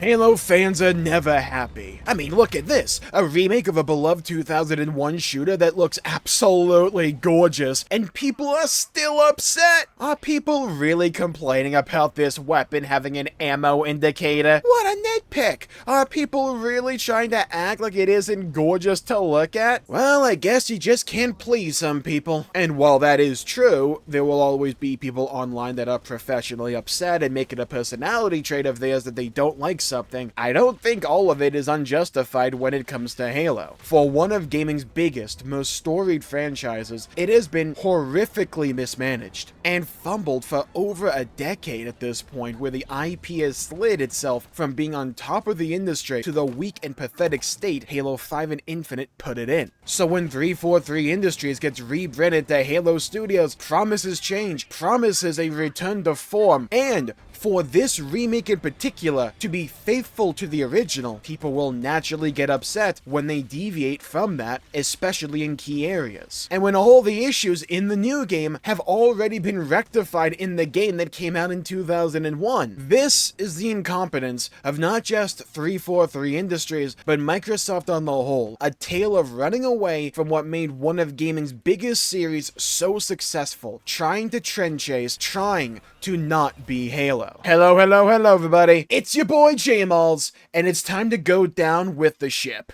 Halo fans are never happy. I mean, look at this. A remake of a beloved 2001 shooter that looks absolutely gorgeous, and people are still upset. Are people really complaining about this weapon having an ammo indicator? What a nitpick. Are people really trying to act like it isn't gorgeous to look at? Well, I guess you just can't please some people. And while that is true, there will always be people online that are professionally upset and make it a personality trait of theirs that they don't like something. I don't think all of it is unjustified when it comes to Halo. For one of gaming's biggest, most storied franchises, it has been horrifically mismanaged and fumbled for over a decade at this point, where the IP has slid itself from being on top of the industry to the weak and pathetic state Halo 5 and Infinite put it in. So when 343 Industries gets rebranded to Halo Studios, promises change, promises a return to form, and for this remake in particular to be faithful to the original, people will naturally get upset when they deviate from that, especially in key areas. And when all the issues in the new game have already been rectified in the game that came out in 2001. This is the incompetence of not just 343 Industries, but Microsoft on the whole. A tale of running away from what made one of gaming's biggest series so successful, trying to trend chase, trying to not be Halo. Hello, everybody. It's your boy Jmulls, and it's time to go down with the ship.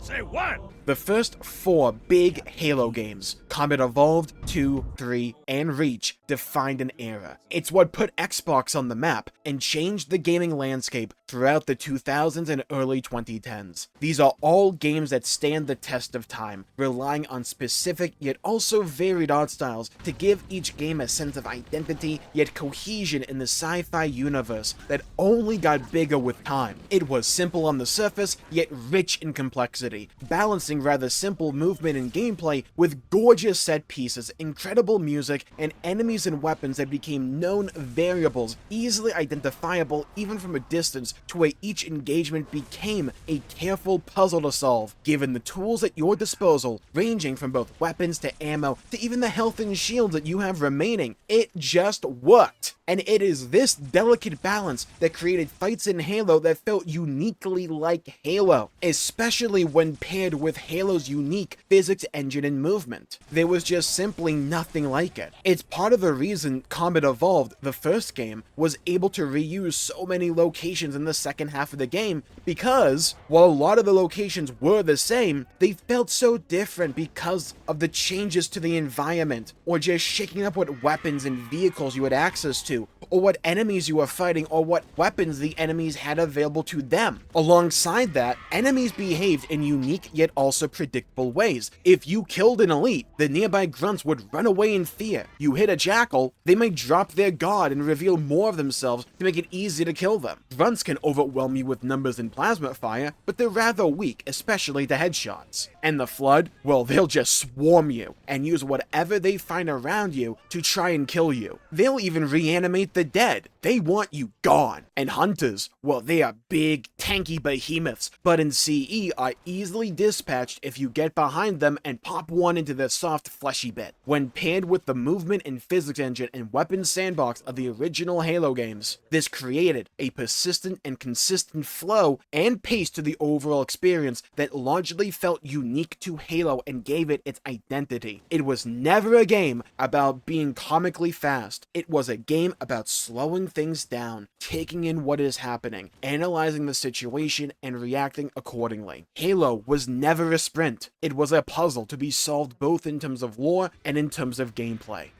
Say what? The first 4 big Halo games, Combat Evolved, 2, 3, and Reach, defined an era. It's what put Xbox on the map and changed the gaming landscape throughout the 2000s and early 2010s. These are all games that stand the test of time, relying on specific yet also varied art styles to give each game a sense of identity yet cohesion in the sci-fi universe that only got bigger with time. It was simple on the surface, yet rich in complexity, balancing rather simple movement and gameplay with gorgeous set pieces, incredible music, and enemies and weapons that became known variables, easily identifiable even from a distance, to where each engagement became a careful puzzle to solve, given the tools at your disposal, ranging from both weapons to ammo to even the health and shields that you have remaining. It just worked. And it is this delicate balance that created fights in Halo that felt uniquely like Halo, especially when paired with Halo's unique physics engine and movement. There was just simply nothing like it. It's part of the reason Combat Evolved, the first game, was able to reuse so many locations in the second half of the game, because while a lot of the locations were the same, they felt so different because of the changes to the environment, or just shaking up what weapons and vehicles you had access to, or what enemies you were fighting, or what weapons the enemies had available to them. Alongside that, enemies behaved in unique yet also predictable ways. If you killed an elite, the nearby grunts would run away in fear. You hit a jackal, they might drop their guard and reveal more of themselves to make it easy to kill them. Grunts can overwhelm you with numbers and plasma fire, but they're rather weak, especially to headshots. And the Flood, well, they'll just swarm you and use whatever they find around you to try and kill you. They'll even reanimate the dead. They want you gone. And Hunters, well, they are big, tanky behemoths, but in CE are easily dispatched if you get behind them and pop one into their soft, fleshy bit. When paired with the movement and physics engine and weapons sandbox of the original Halo games, this created a persistent and consistent flow and pace to the overall experience that largely felt unique to Halo and gave it its identity. It was never a game about being comically fast. It was a game about slowing things down, taking in what is happening, analyzing the situation, and reacting accordingly. Halo was never a sprint. It was a puzzle to be solved both in terms of lore and in terms of gameplay.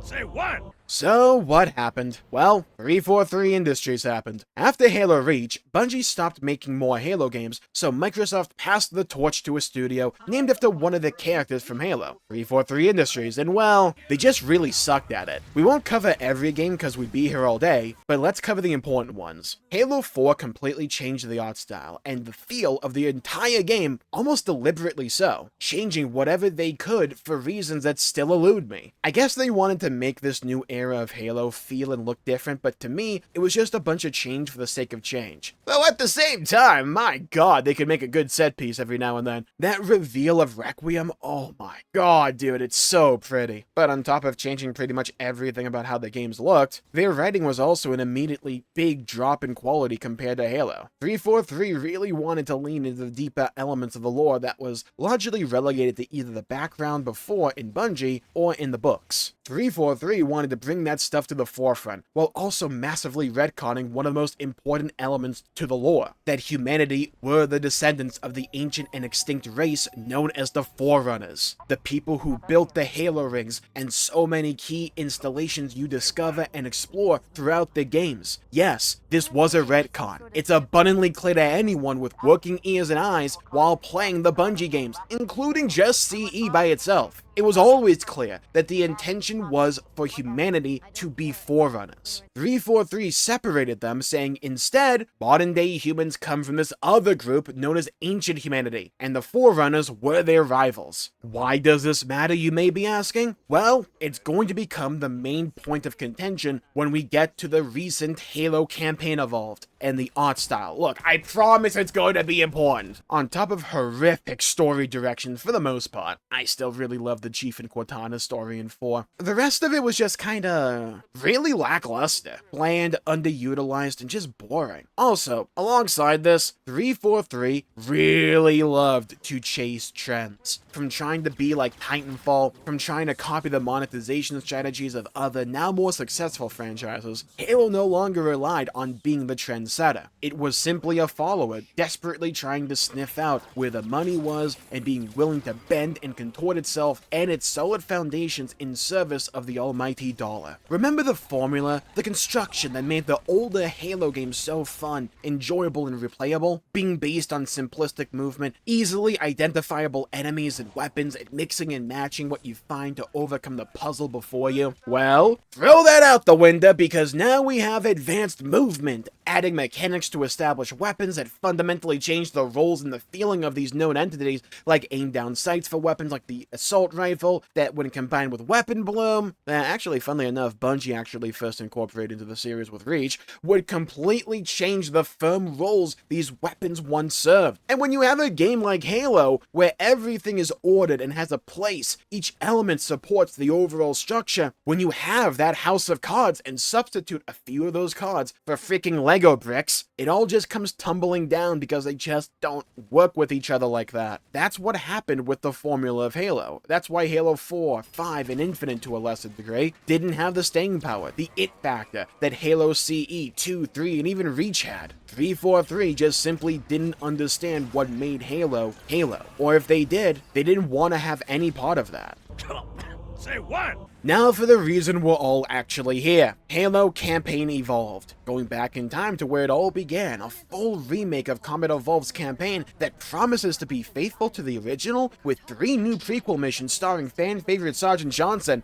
Say what? So, what happened? Well, 343 Industries happened. After Halo Reach, Bungie stopped making more Halo games, so Microsoft passed the torch to a studio named after one of the characters from Halo, 343 Industries, and well, they just really sucked at it. We won't cover every game because we'd be here all day, but let's cover the important ones. Halo 4 completely changed the art style and the feel of the entire game, almost deliberately so, changing whatever they could for reasons that still elude me. I guess they wanted to make this new era era of Halo feel and look different, but to me, it was just a bunch of change for the sake of change. Though at the same time, my god, they could make a good set piece every now and then. That reveal of Requiem, oh my god, dude, it's so pretty. But on top of changing pretty much everything about how the games looked, their writing was also an immediately big drop in quality compared to Halo. 343 really wanted to lean into the deeper elements of the lore that was largely relegated to either the background before in Bungie or in the books. 343 wanted to bring that stuff to the forefront, while also massively retconning one of the most important elements to the lore, that humanity were the descendants of the ancient and extinct race known as the Forerunners, the people who built the Halo rings and so many key installations you discover and explore throughout the games. Yes, this was a retcon. It's abundantly clear to anyone with working ears and eyes while playing the Bungie games, including just CE by itself. It was always clear that the intention was for humanity to be Forerunners. 343 separated them, saying instead, modern-day humans come from this other group known as Ancient Humanity, and the Forerunners were their rivals. Why does this matter, you may be asking? Well, it's going to become the main point of contention when we get to the recent Halo campaign Evolved and the art style. Look, I promise it's going to be important. On top of horrific story directions for the most part, I still really love the Chief and Cortana story in 4. The rest of it was just kinda really lackluster, bland, underutilized, and just boring. Also, alongside this, 343 really loved to chase trends. From trying to be like Titanfall, from trying to copy the monetization strategies of other, now more successful franchises, Halo no longer relied on being the trendsetter. It was simply a follower, desperately trying to sniff out where the money was and being willing to bend and contort itself and its solid foundations in service of the almighty dollar. Remember the formula, the construction that made the older Halo games so fun, enjoyable, and replayable? Being based on simplistic movement, easily identifiable enemies and weapons, and mixing and matching what you find to overcome the puzzle before you? Well, throw that out the window because now we have advanced movement, adding mechanics to establish weapons that fundamentally change the roles and the feeling of these known entities, like aim down sights for weapons like the assault rifle, that when combined with weapon bloom, actually funnily enough, Bungie actually first incorporated into the series with Reach, would completely change the firm roles these weapons once served. And when you have a game like Halo, where everything is ordered and has a place, each element supports the overall structure, when you have that house of cards and substitute a few of those cards for freaking Lego bricks, it all just comes tumbling down because they just don't work with each other like that. That's what happened with the formula of Halo. That's why Halo 4, 5, and Infinite to a lesser degree didn't have the staying power, the it factor that Halo CE, 2, 3, and even Reach had. 343 just simply didn't understand what made Halo, Halo. Or if they did, they didn't want to have any part of that. Say what? Now for the reason we're all actually here. Halo Campaign Evolved. Going back in time to where it all began, a full remake of Combat Evolved's campaign that promises to be faithful to the original, with 3 new prequel missions starring fan-favorite Sergeant Johnson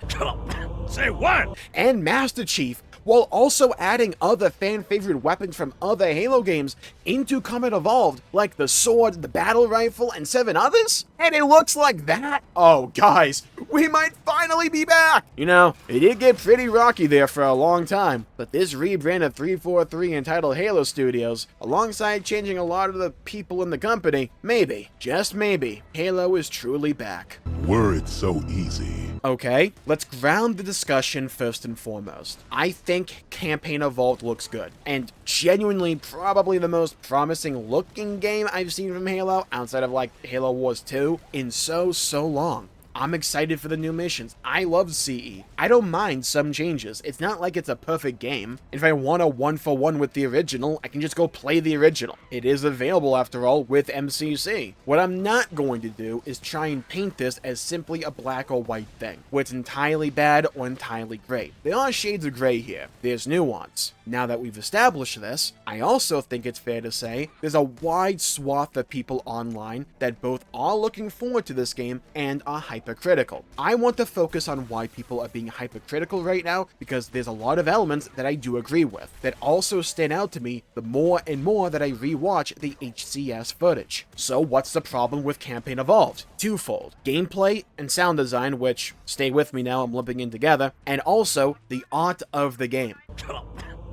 Say what? and Master Chief, while also adding other fan-favorite weapons from other Halo games into Combat Evolved, like the sword, the battle rifle, and 7 others? And it looks like that? Oh, guys, we might finally be back! You know, it did get pretty rocky there for a long time, but this rebrand of 343 entitled Halo Studios, alongside changing a lot of the people in the company, maybe, just maybe, Halo is truly back. Were it so easy. Okay, let's ground the discussion first and foremost. I think Campaign Evolved looks good, and genuinely probably the most promising looking game I've seen from Halo, outside of like Halo Wars 2, in so long. I'm excited for the new missions. I love CE. I don't mind some changes. It's not like it's a perfect game. If I want a 1-for-1 with the original, I can just go play the original. It is available, after all, with MCC. What I'm not going to do is try and paint this as simply a black or white thing, where it's entirely bad or entirely great. There are shades of gray here. There's nuance. Now that we've established this, I also think it's fair to say there's a wide swath of people online that both are looking forward to this game and are hyped hypercritical. I want to focus on why people are being hypercritical right now, because there's a lot of elements that I do agree with, that also stand out to me the more and more that I rewatch the HCS footage. So what's the problem with Campaign Evolved? Twofold: gameplay and sound design, which, stay with me now, I'm lumping in together, and also the art of the game.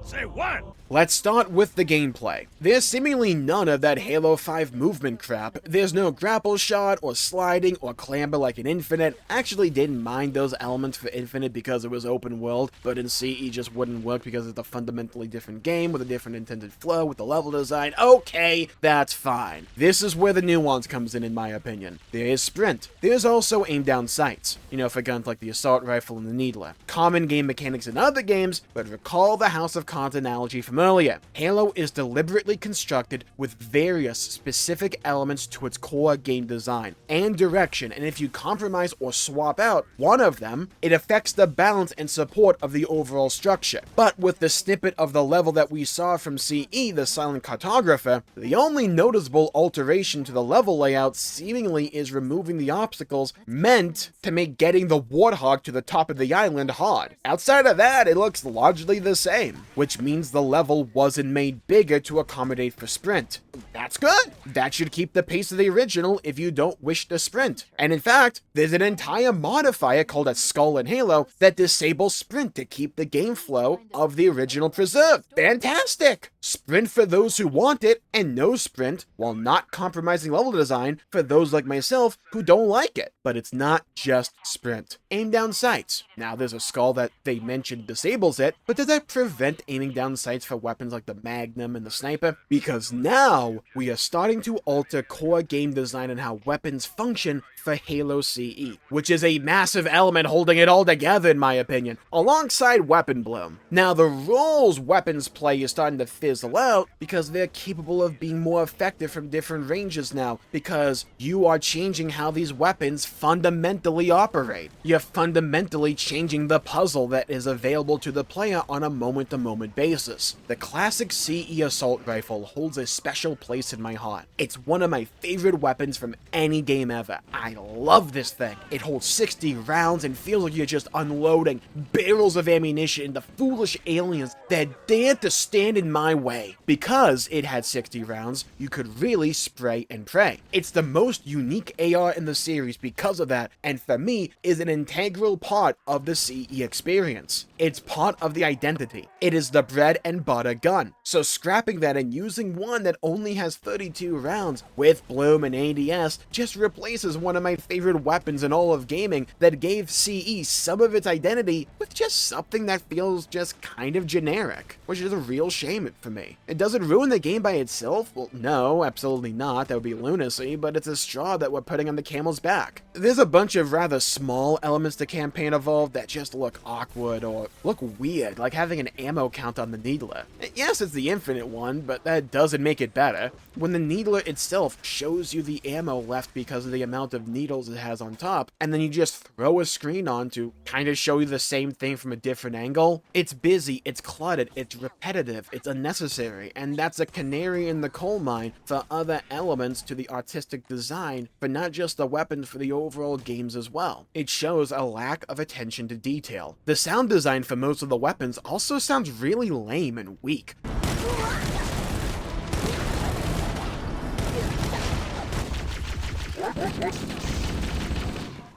Say what? Let's start with the gameplay. There's seemingly none of that Halo 5 movement crap. There's no grapple shot, or sliding, or clamber like in Infinite. Actually didn't mind those elements for Infinite because it was open world, but in CE just wouldn't work because it's a fundamentally different game with a different intended flow with the level design. Okay, that's fine. This is where the nuance comes in my opinion. There is sprint. There's also aim down sights, for guns like the assault rifle and the needler. Common game mechanics in other games, but recall the House of Cards analogy from earlier. Halo is deliberately constructed with various specific elements to its core game design and direction, and if you compromise or swap out one of them, it affects the balance and support of the overall structure. But with the snippet of the level that we saw from CE, the Silent Cartographer, the only noticeable alteration to the level layout seemingly is removing the obstacles meant to make getting the Warthog to the top of the island hard. Outside of that, it looks largely the same, which means the level wasn't made bigger to accommodate for sprint. That's good. That should keep the pace of the original if you don't wish to sprint. And in fact, there's an entire modifier called a Skull in Halo that disables sprint to keep the game flow of the original preserved. Fantastic! Sprint for those who want it, and no sprint, while not compromising level design for those like myself who don't like it. But it's not just sprint. Aim down sights. Now there's a Skull that they mentioned disables it, but does that prevent aiming down sights for weapons like the Magnum and the Sniper? Because now we are starting to alter core game design and how weapons function for Halo CE, which is a massive element holding it all together in my opinion, alongside Weapon Bloom. Now the roles weapons play is starting to fizzle out because they're capable of being more effective from different ranges now, because you are changing how these weapons fundamentally operate. You're fundamentally changing the puzzle that is available to the player on a moment-to-moment basis. The classic CE assault rifle holds a special place in my heart. It's one of my favorite weapons from any game ever. I love this thing. It holds 60 rounds and feels like you're just unloading barrels of ammunition into foolish aliens that dare to stand in my way. Because it had 60 rounds, you could really spray and pray. It's the most unique AR in the series because of that, and for me, is an integral part of the CE experience. It's part of the identity. It is the bread and butter gun. So scrapping that and using one that only has 32 rounds with Bloom and ADS just replaces one of my favorite weapons in all of gaming that gave CE some of its identity with just something that feels just kind of generic, which is a real shame for me. It doesn't ruin the game by itself. Well, no, absolutely not. That would be lunacy, but it's a straw that we're putting on the camel's back. There's a bunch of rather small elements to Campaign Evolved that just look awkward or look weird, like having an ammo count on the Needler. Yes, it's the Infinite one, but that doesn't make it better. When the Needler itself shows you the ammo left because of the amount of needles it has on top, and then you just throw a screen on to kind of show you the same thing from a different angle. It's busy, it's cluttered, it's repetitive, it's unnecessary, and that's a canary in the coal mine for other elements to the artistic design for not just the weapons, for the overall games as well. It shows a lack of attention to detail. The sound design for most of the weapons also sounds really lame and weak.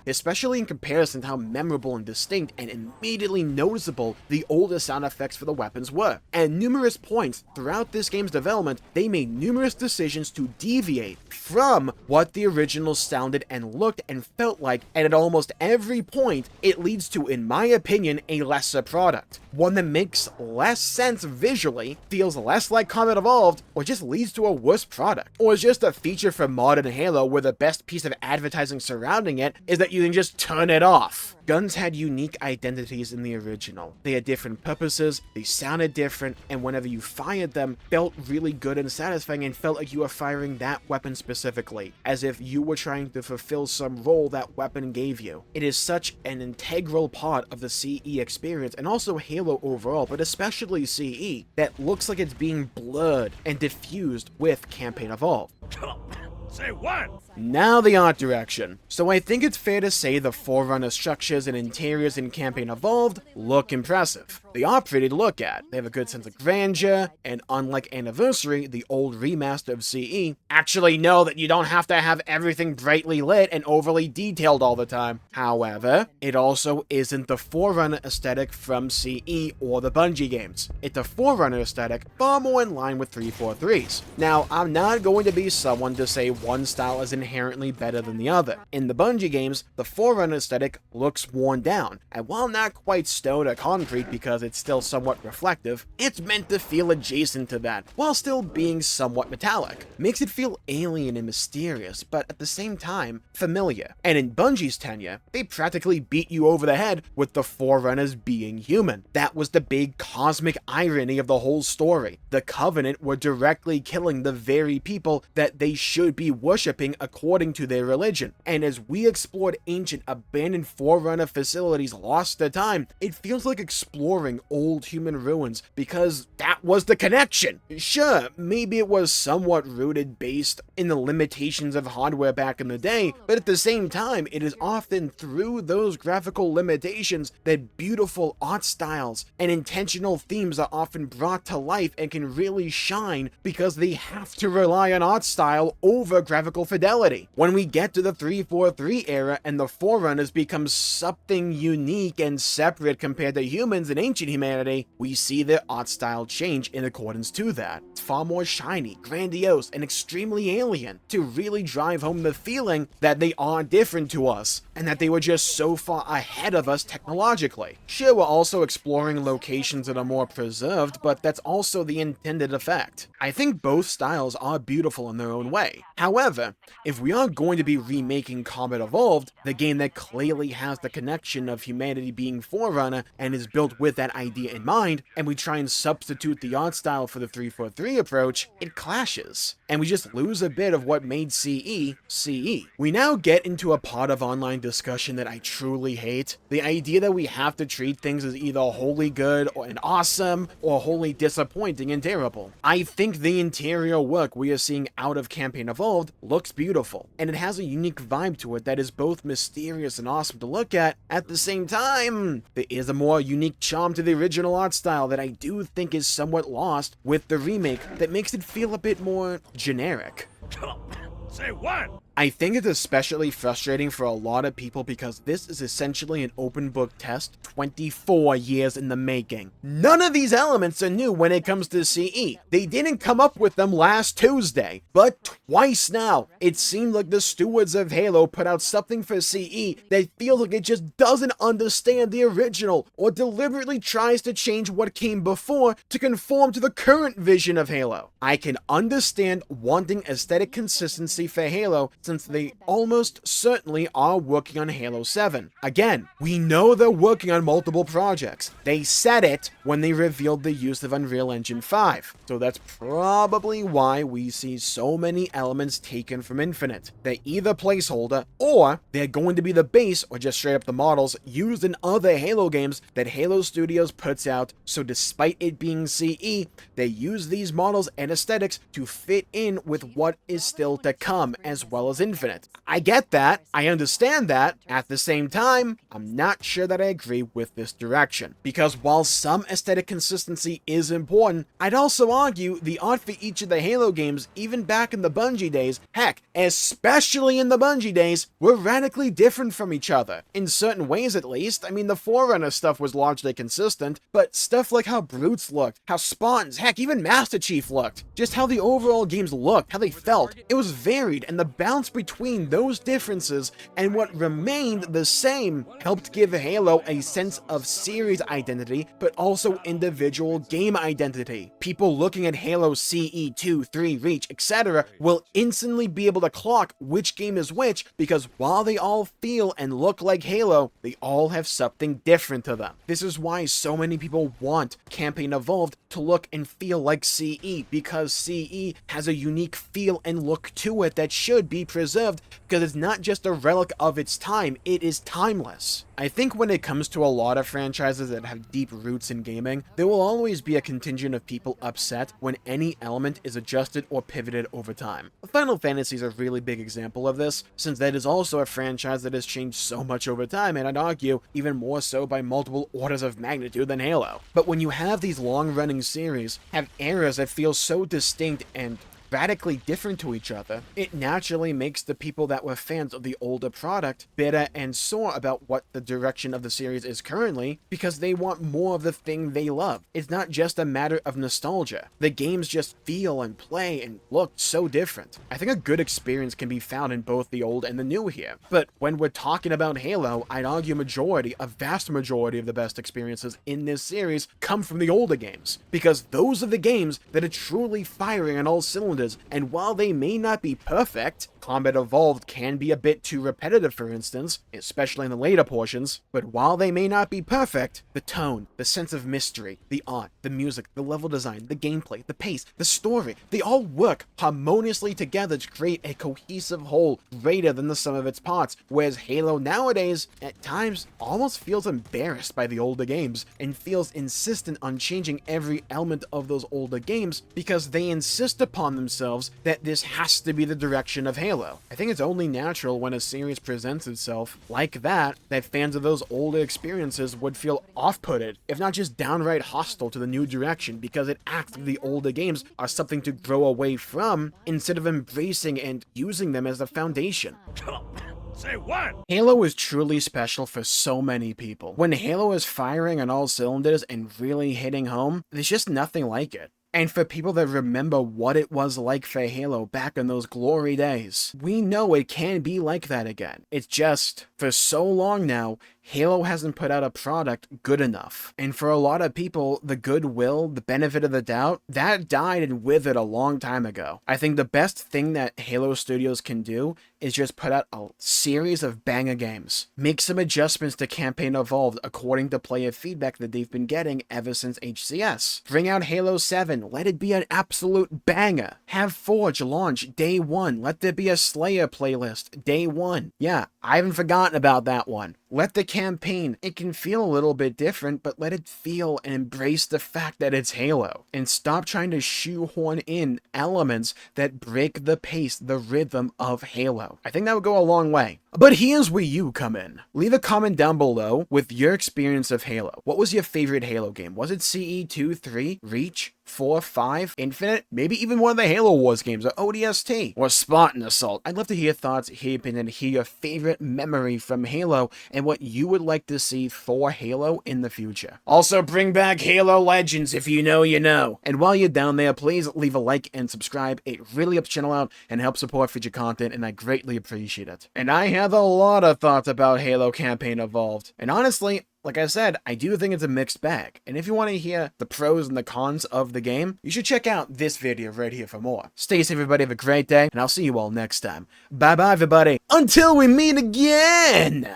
Especially in comparison to how memorable and distinct and immediately noticeable the older sound effects for the weapons were. At numerous points throughout this game's development, they made numerous decisions to deviate from what the original sounded and looked and felt like, and at almost every point, it leads to, in my opinion, a lesser product. One that makes less sense visually, feels less like Combat Evolved, or just leads to a worse product. Or is just a feature for modern Halo where the best piece of advertising surrounding it is that you can just turn it off. Guns had unique identities in the original. They had different purposes, they sounded different, and whenever you fired them, felt really good and satisfying and felt like you were firing that weapon specifically, as if you were trying to fulfill some role that weapon gave you. It is such an integral part of the CE experience, and also Halo overall, but especially CE, that looks like it's being blurred and diffused with Campaign Evolved. Say what? Now the art direction. So I think it's fair to say the Forerunner structures and interiors in Campaign Evolved look impressive. They are pretty to look at. They have a good sense of grandeur, and unlike Anniversary, the old remaster of CE, actually know that you don't have to have everything brightly lit and overly detailed all the time. However, it also isn't the Forerunner aesthetic from CE or the Bungie games. It's a Forerunner aesthetic far more in line with 343's. Now, I'm not going to be someone to say one style is inherently better than the other. In the Bungie games, the Forerunner aesthetic looks worn down, and while not quite stone or concrete because it's still somewhat reflective, it's meant to feel adjacent to that, while still being somewhat metallic. Makes it feel alien and mysterious, but at the same time, familiar. And in Bungie's tenure, they practically beat you over the head with the Forerunners being human. That was the big cosmic irony of the whole story. The Covenant were directly killing the very people that they should be worshipping according to their religion. And as we explored ancient abandoned Forerunner facilities lost to time, it feels like exploring old human ruins because that was the connection. Sure, maybe it was somewhat rooted based in the limitations of hardware back in the day, but at the same time, it is often through those graphical limitations that beautiful art styles and intentional themes are often brought to life and can really shine because they have to rely on art style over graphical fidelity. When we get to the 343 era and the Forerunners become something unique and separate compared to humans in ancient humanity, we see their art style change in accordance to that. It's far more shiny, grandiose, and extremely alien to really drive home the feeling that they are different to us and that they were just so far ahead of us technologically. Sure, we're also exploring locations that are more preserved, but that's also the intended effect. I think both styles are beautiful in their own way. However, if we are going to be remaking Combat Evolved, the game that clearly has the connection of humanity being Forerunner and is built with that idea in mind, and we try and substitute the art style for the 343 approach, it clashes, and we just lose a bit of what made CE, CE. We now get into a part of online discussion that I truly hate. The idea that we have to treat things as either wholly good and awesome, or wholly disappointing and terrible. I think the interior work we are seeing out of Campaign Evolved looks beautiful, and it has a unique vibe to it that is both mysterious and awesome to look at the same time. There is a more unique charm to the original art style that I do think is somewhat lost with the remake that makes it feel a bit more generic. Say what? I think it's especially frustrating for a lot of people because this is essentially an open book test 24 years in the making. None of these elements are new when it comes to CE. They didn't come up with them last Tuesday, but twice now. It seemed like the stewards of Halo put out something for CE that feels like it just doesn't understand the original or deliberately tries to change what came before to conform to the current vision of Halo. I can understand wanting aesthetic consistency for Halo since they almost certainly are working on Halo 7. Again, we know they're working on multiple projects. They said it when they revealed the use of Unreal Engine 5. So that's probably why we see so many elements taken from Infinite. They're either placeholder or they're going to be the base or just straight up the models used in other Halo games that Halo Studios puts out. So despite it being CE, they use these models and aesthetics to fit in with what is still to come as well as Infinite. I get that, I understand that. At the same time, I'm not sure that I agree with this direction. Because while some aesthetic consistency is important, I'd also argue the art for each of the Halo games, even back in the Bungie days, heck, especially in the Bungie days, were radically different from each other. In certain ways at least. I mean, the Forerunner stuff was largely consistent, but stuff like how Brutes looked, how Spartans, heck, even Master Chief looked, just how the overall games looked, how they felt, it was varied, and the balance between those differences and what remained the same helped give Halo a sense of series identity, but also individual game identity. People looking at Halo CE, 2, 3, Reach, etc. will instantly be able to clock which game is which because while they all feel and look like Halo, they all have something different to them. This is why so many people want Campaign Evolved to look and feel like CE, because CE has a unique feel and look to it that should be preserved because it's not just a relic of its time, it is timeless. I think when it comes to a lot of franchises that have deep roots in gaming, there will always be a contingent of people upset when any element is adjusted or pivoted over time. Final Fantasy is a really big example of this, since that is also a franchise that has changed so much over time, and I'd argue even more so by multiple orders of magnitude than Halo. But when you have these long-running series have eras that feel so distinct and radically different to each other, it naturally makes the people that were fans of the older product bitter and sore about what the direction of the series is currently, because they want more of the thing they love. It's not just a matter of nostalgia. The games just feel and play and look so different. I think a good experience can be found in both the old and the new here. But when we're talking about Halo, I'd argue a vast majority of the best experiences in this series come from the older games, because those are the games that are truly firing on all cylinders. And while they may not be perfect, Combat Evolved can be a bit too repetitive, for instance, especially in the later portions, but while they may not be perfect, the tone, the sense of mystery, the art, the music, the level design, the gameplay, the pace, the story, they all work harmoniously together to create a cohesive whole greater than the sum of its parts, whereas Halo nowadays, at times, almost feels embarrassed by the older games, and feels insistent on changing every element of those older games because they insist upon themselves that this has to be the direction of Halo. I think it's only natural when a series presents itself like that fans of those older experiences would feel off-putted, if not just downright hostile to the new direction, because it acts like the older games are something to grow away from instead of embracing and using them as the foundation. Say what? Halo is truly special for so many people. When Halo is firing on all cylinders and really hitting home, there's just nothing like it. And for people that remember what it was like for Halo back in those glory days, we know it can be like that again. It's just, for so long now, Halo hasn't put out a product good enough. And for a lot of people, the goodwill, the benefit of the doubt, that died and withered a long time ago. I think the best thing that Halo Studios can do is just put out a series of banger games. Make some adjustments to Campaign Evolved according to player feedback that they've been getting ever since HCS. Bring out Halo 7, let it be an absolute banger. Have Forge launch day one, let there be a Slayer playlist day one. Yeah, I haven't forgotten about that one. Let the campaign, it can feel a little bit different, but let it feel and embrace the fact that it's Halo. And stop trying to shoehorn in elements that break the pace, the rhythm of Halo. I think that would go a long way. But here's where you come in. Leave a comment down below with your experience of Halo. What was your favorite Halo game? Was it CE 2, 3, Reach, 4, 5, Infinite? Maybe even one of the Halo Wars games, or ODST, or Spartan Assault. I'd love to hear your thoughts, hear your opinion, hear your favorite memory from Halo, and what you would like to see for Halo in the future. Also, bring back Halo Legends if you know you know. And while you're down there, please leave a like and subscribe. It really helps the channel out and helps support future content, and I greatly appreciate it. And I have a lot of thoughts about Halo Campaign Evolved. And honestly, like I said, I do think it's a mixed bag. And if you want to hear the pros and the cons of the game, you should check out this video right here for more. Stay safe, everybody. Have a great day, and I'll see you all next time. Bye-bye, everybody. Until we meet again!